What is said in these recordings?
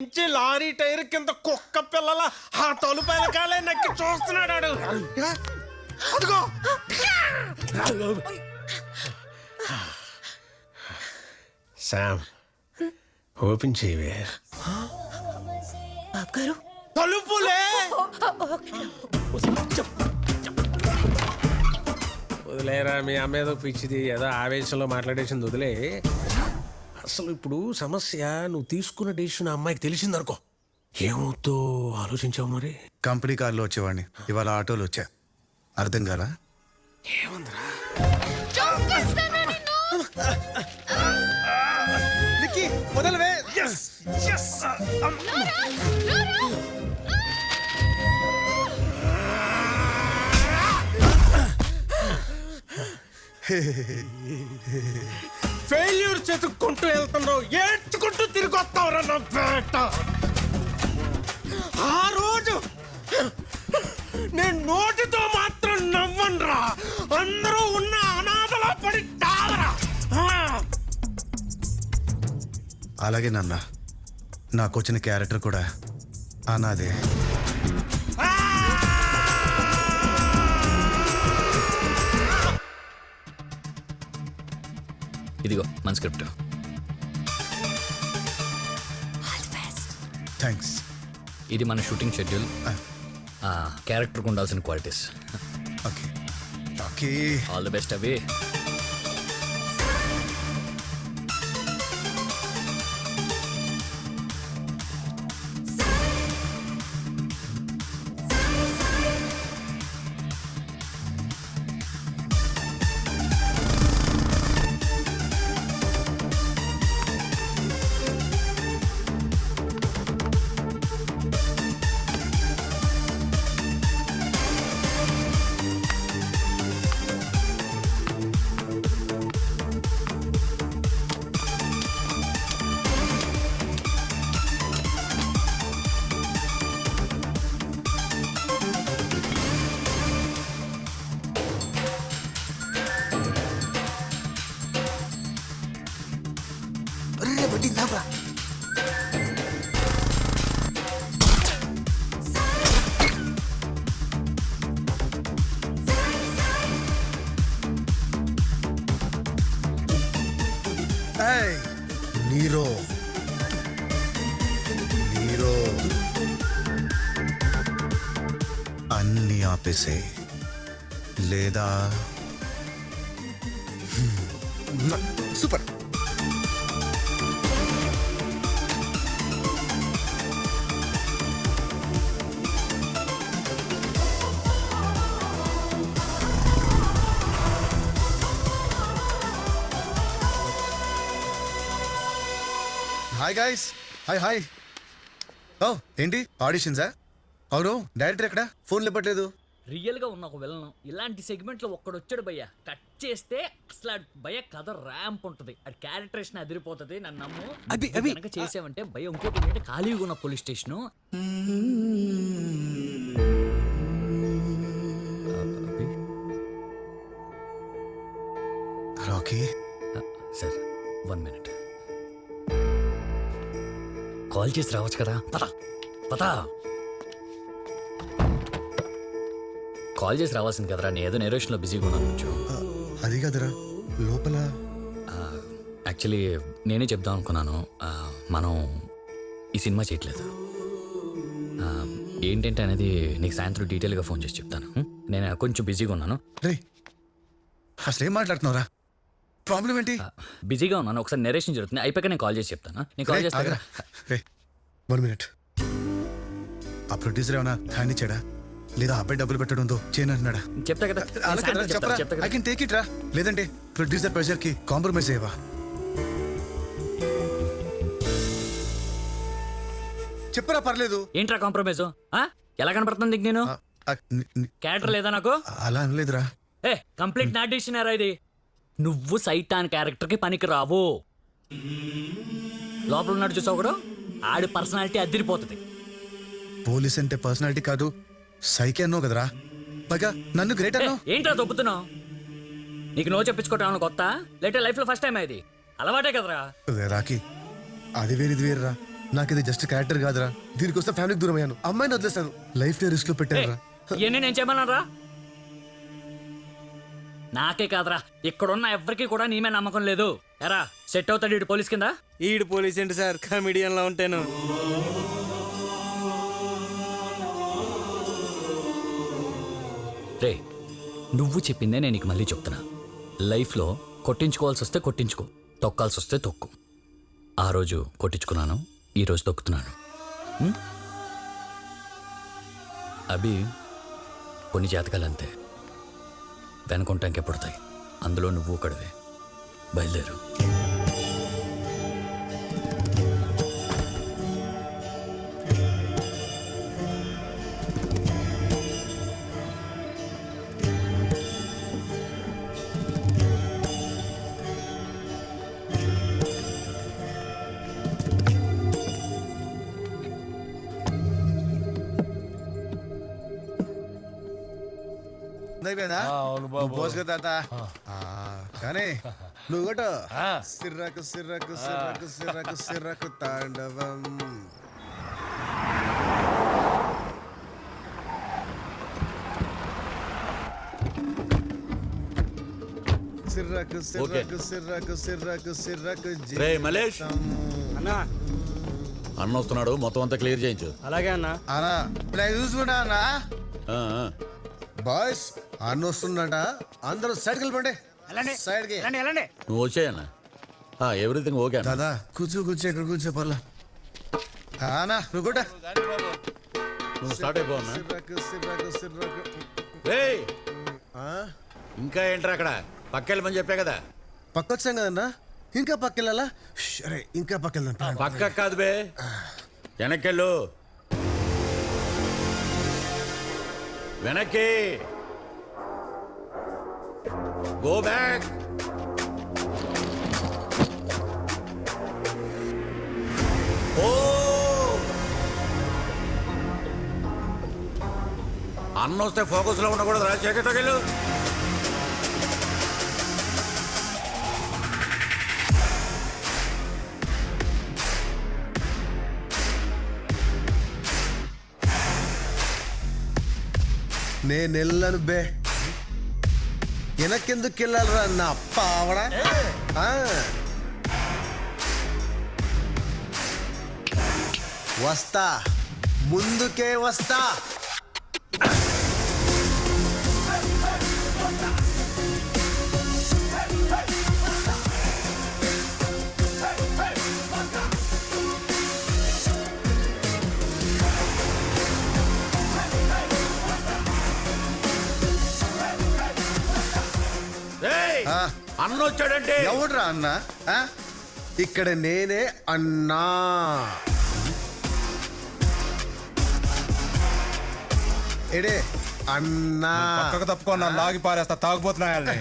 నుంచి lorry tyre కింద కుక్క పిల్లల ఆ తలుపైన కాలే నక్కి చూస్తున్నాడు ఆడు. అదిగో శామ్, ఓపెన్ చేయవే. బాబు గారు తలుపులే. వదిలేరా, మీ అమ్మ ఏదో పిచ్చిది, ఏదో ఆవేశంలో మాట్లాడేసింది, వదిలే. అసలు ఇప్పుడు సమస్య, నువ్వు తీసుకున్న డెసిషన్ అమ్మాయికి తెలిసిందనుకో, ఏమవుతో ఆలోచించావు మరి? కంపెనీ కార్లో వచ్చేవాడిని, ఇవాళ ఆటోలో వచ్చా. అర్థం కాలా? ఏముందిరా? మొదలువే. ఫెయిల్యూర్ చెతుక్కుంటూ వెళ్తున్నావు, ఏడ్చుకుంటూ తిరిగి వస్తావురా నా పేట. ఆ రోజు నేను నోటితో మాత్రం నవ్వనురా, అందరూ ఉన్న అనాథలా పడి తావరా. అలాగే నాన్న, నాకు వచ్చిన క్యారెక్టర్ కూడా అనాదే. ఇదిగో మన స్క్రిప్ట్. థ్యాంక్స్. ఇది మన షూటింగ్ షెడ్యూల్, క్యారెక్టర్కి ఉండాల్సిన qualities. Okay okay, all the best అవి. నీరో నీరో అన్ని ఆపేసే, లేదా super. Hi guys, hi hi. ఓ ఏంటి ఆడిషన్సా? అవును, డైరెక్టర్ ఎక్కడ? ఫోన్ లేపట్లేదు. రియల్ గా ఉన్న ఒక విలన్ ఇలాంటి సెగ్మెంట్ లో ఒక్కడొచ్చాడు భయ్య, కట్ చేస్తే అసలు భయ్య కథ ర్యాంప్ ఉంటది, అది క్యారెక్టరేషన్ అదిరిపోతుంది, నన్ను నమ్ము. అవి కనుక చేసావంటే భయ్య. ఇంకోటి ఏంటంటే ఖాళీగా ఉన్న police station. Rocky sir 1 minute. Call చేసి రావచ్చు కదా. పతా కాల్ చేసి రావాల్సింది కదరా, నేను ఏదో నేరేషన్లో బిజీగా ఉన్నాను కొంచెం. అది కదరా లోపల. యాక్చువల్లీ నేనే చెప్దాం అనుకున్నాను, మనం ఈ సినిమా చేయట్లేదు. ఏంటంటే అనేది నీకు సాయంత్రం డీటెయిల్గా ఫోన్ చేసి చెప్తాను. నేను కొంచెం బిజీగా ఉన్నాను. రే అసలు ఏం మాట్లాడుతున్నావురా? ప్రాబ్లం ఏంటి? బిజీగా ఉన్నాను, ఒకసారి నెరేషన్ జరుగుతుంది, అయిపోయాక నేను కాల్ చేసి చెప్తాను. నేను కాల్ చేస్తాను. 1 minute. ఆ ప్రొడ్యూసర్ ఏమన్నా హ్యాండ్ ఇచ్చాడా, లేదా అబ్బాయి డబ్బులు పెట్టడంతో చేయనంటున్నాడా? చెప్తా కదా, ఐ కెన్ టేక్ ఇట్ రా. లేదంటే ప్రొడ్యూసర్ ప్రెషర్ కి కాంప్రమైజ్ అయ్యేవా? చెప్పరా, పర్లేదు. ఏంట్రా కాంప్రమైజ్? ఎలా కనపడుతుంది నీకు? నేను క్యారెక్టర్ లేదా నాకు? అలా అనలేదురా. కంప్లీట్ నా డిక్షనరీ ఇది. నువ్వు సైతాన్ క్యారెక్టర్ కి పనికి రావు. లోపల ఉన్నాడు చూసావు కూడా, ఆడి పర్సనాలిటీ అదిరిపోతుంది. పోలీస్ అంటే పర్సనాలిటీ కాదు, సైకి అన్నావు కదరా. పైగా నన్ను గ్రేట్ అన్నావు. ఏంట్రా దొబ్బుతున్నావు? నీకు నో చెప్పించుకోవటం కొత్త? లేటే లైఫ్ లో ఫస్ట్ టైం ఇది, అలవాటే కదరా. రాకి అది వేరేది వేరురా. నాకు ఇది జస్ట్ క్యారెక్టర్ కాదురా, దీనికోసం ఫ్యామిలీకి దూరం అయ్యాను, అమ్మాయిని వదిలేస్తాను, లైఫ్ ని రిస్క్ లో పెట్టాను రా. ఇవన్నీ నేను చేయమన్నారా? నాకే కాదురా, ఇక్కడున్న ఎవరికి కూడా నీ మీద నమ్మకం లేదు. ఎరా సెట్ అవుతాడు ఇటు పోలీస్ కింద? ఈడు పోలీస్ ఏంటి సార్, కమిడియన్ లా ఉంటాను. రే నువ్వు చెప్పిందే నేను నీకు మళ్ళీ చెప్తున్నా. లైఫ్లో కొట్టించుకోవాల్సి వస్తే కొట్టించుకో, తొక్కాల్సి వస్తే తొక్కు. ఆ రోజు కొట్టించుకున్నాను, ఈరోజు తొక్కుతున్నాను. అభి కొన్ని జాతకాలు అంతే, వెనుకుంటాకే పుడతాయి. అందులో నువ్వు ఒకడివే. బయలుదేరు. కానీ నువ్వు కూడా సిర్రకు సిర్రకు సిర్రకు సిర్రకు సిర్రకు తాండవం. సిర్రకు సిర్రకు సిర్రకు సిర్రకు సిర్రకు రే మలేష్ అన్నా అన్న వస్తున్నాడు, మొత్తం అంతా క్లియర్ చేయించు. అలాగే అన్నా. అన్నా ఇప్పుడు చూసుకుంటా అన్నా. ఆ, ఆ. బాయ్స్ అన్న వస్తుందట, అందరూ సైడ్కి వెళ్ళిపోండి. సైడ్కి నువ్వు వచ్చాయన్న. ఎవ్రీథింగ్ ఓకే అన్న. దాదా కూర్చో కూర్చో, ఇక్కడ కూర్చో పర్లా. అన్నా నువ్వు కూడా నువ్వు స్టార్ట్ అయిపోవన్నా. సిర్రకు సిర్రకు సిర్రకు. రేయ్ ఇంకా ఏంట్రా అక్కడ, పక్కెళ్ళమని చెప్పా కదా. పక్కొచ్చాం కదన్నా, ఇంకా పక్కెళ్ళాలా? అరే ఇంకా పక్కెళ్దాం. పక్క కాదు బే, వెనక్కెళ్ళు. వెనక్కి గో బ్యాక్. ఓ అన్న వస్తే ఫోకస్ లో ఉండకూడదు, రాజశేఖర్కి. నేను వెళ్ళను బే, వెనకెందుకు వెళ్ళాలరా నా పావడా. వస్తా, ముందుకే వస్తా. అన్న వచ్చాడంటే ఎవడ్రా అన్న? ఇక్కడ నేనే అన్నా. ఎడే అన్నా. పక్కకు తప్పుకున్నా, లాగి పారేస్తా తాగుపోతున్నాయని.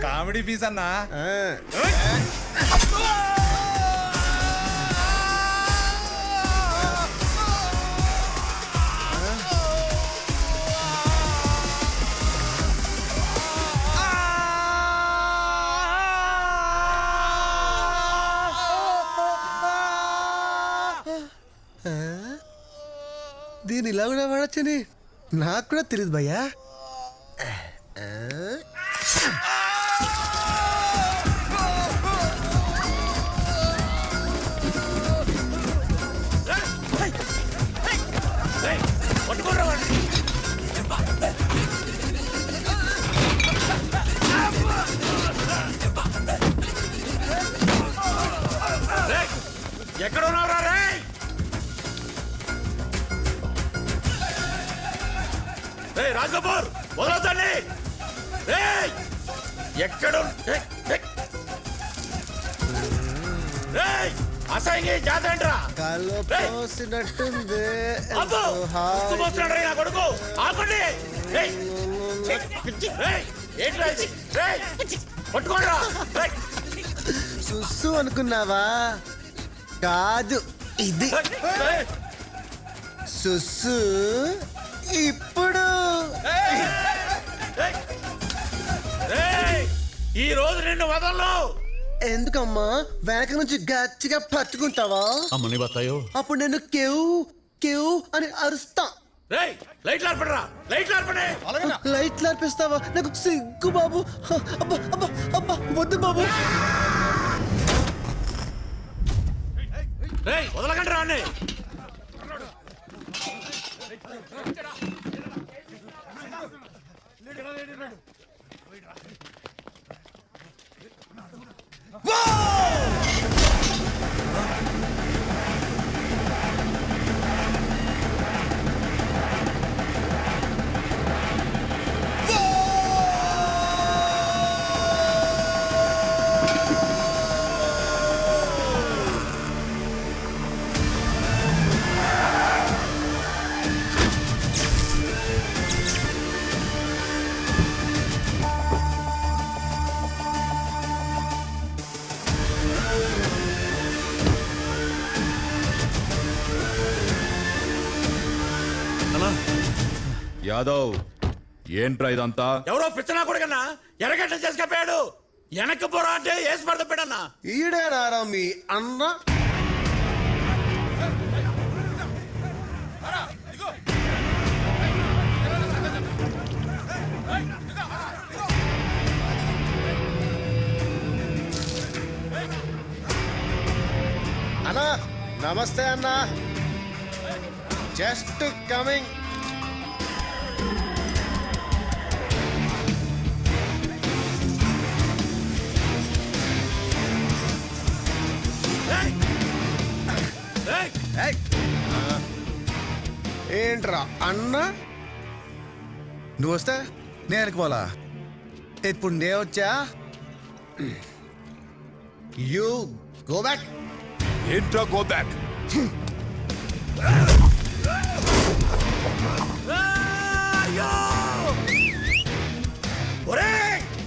కామెడీ పీస్ అన్నా. దీని ఇలా కూడా వాడచ్చని నాకు కూడా తెలియదు భయ్యా. ఎక్కడ ఉన్నారా రే? రాజకపూర్ వదలొద్దండి. ఎక్కడ అసహ్యంగా జాతరంట్రా. పోసినట్టుంది నా కొడుకు. ఆపండి. పట్టుకోండిరా. సుస్సు అనుకున్నావా? కాదు, ఇది సుస్సు. ఇప్పుడు ఈ రోజు నిన్ను వదలను. ఎందుకమ్మా వెనక నుంచి గట్టిగా పట్టుకుంటావా? అమ్మని బతాయో. అప్పుడు నేను కేవ్ కేవ్ అని అరుస్తా. లైట్లు ఆర్పడరా, లైట్లు ఆర్పడే. లైట్లు ఆర్పిస్తావా? నాకు సిగ్గు బాబు. అబ్బా అబ్బా అబ్బా వద్దు బాబు. వదలకండి రాండి. యాదవ్ ఏంట్రా ఇదంతా? ఎవరో పిచ్చనా కొడుకన్నా ఎరగట్ల చేసుకపోయాడు. వెనక్కి పోరా అంటే వేసి పడతాడన్నా. ఈడేనారా మీ అన్న? అన్నా నమస్తే అన్నా. Just coming. ఏంట్రా అన్న? నువ్వు వస్తే నేను అనుకోవాలా? ఇప్పుడు నేను వచ్చా. You go back. ఏంట్రా గో బ్యాక్?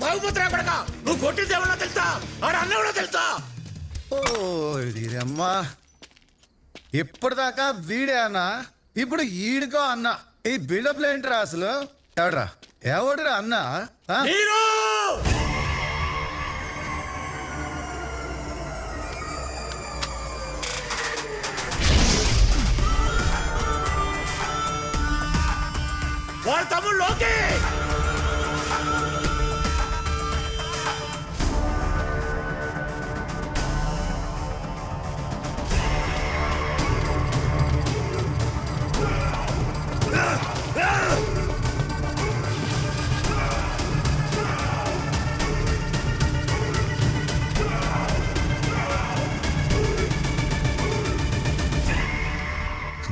బాగుపోతున్నా కొడక. నువ్వు కొట్టింది ఎవరో తెలుసా? ఆడ అన్న ఎవరో తెలుసా? ఓ ఇదమ్మా, ఇప్పటిదాకా వీడే అన్న, ఇప్పుడు ఈడుకో అన్న. ఈ బిల్డప్ ఏంట్రా అసలు? ఎవడురా అన్న? వాళ్ళ తమ్ముడు లోకే.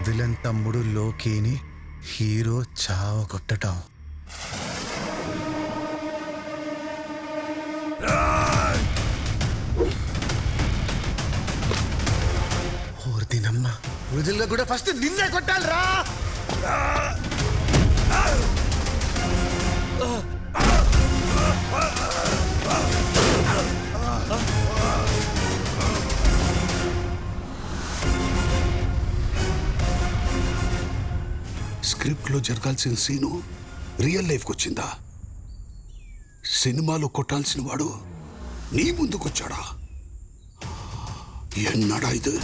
విలన్ తమ్ముడు లోకేని హీరో చావ కొట్టటం. దినమ్మ వృధుల్లో కూడా ఫస్ట్ నిన్నే కొట్టాలి రా. స్క్రిప్ట్ లో జరగాల్సిన సీను రియల్ లైఫ్కి వచ్చిందా? సినిమాలో కొట్టాల్సిన వాడు నీ ముందుకొచ్చాడా? ఎన్నడా ఇది?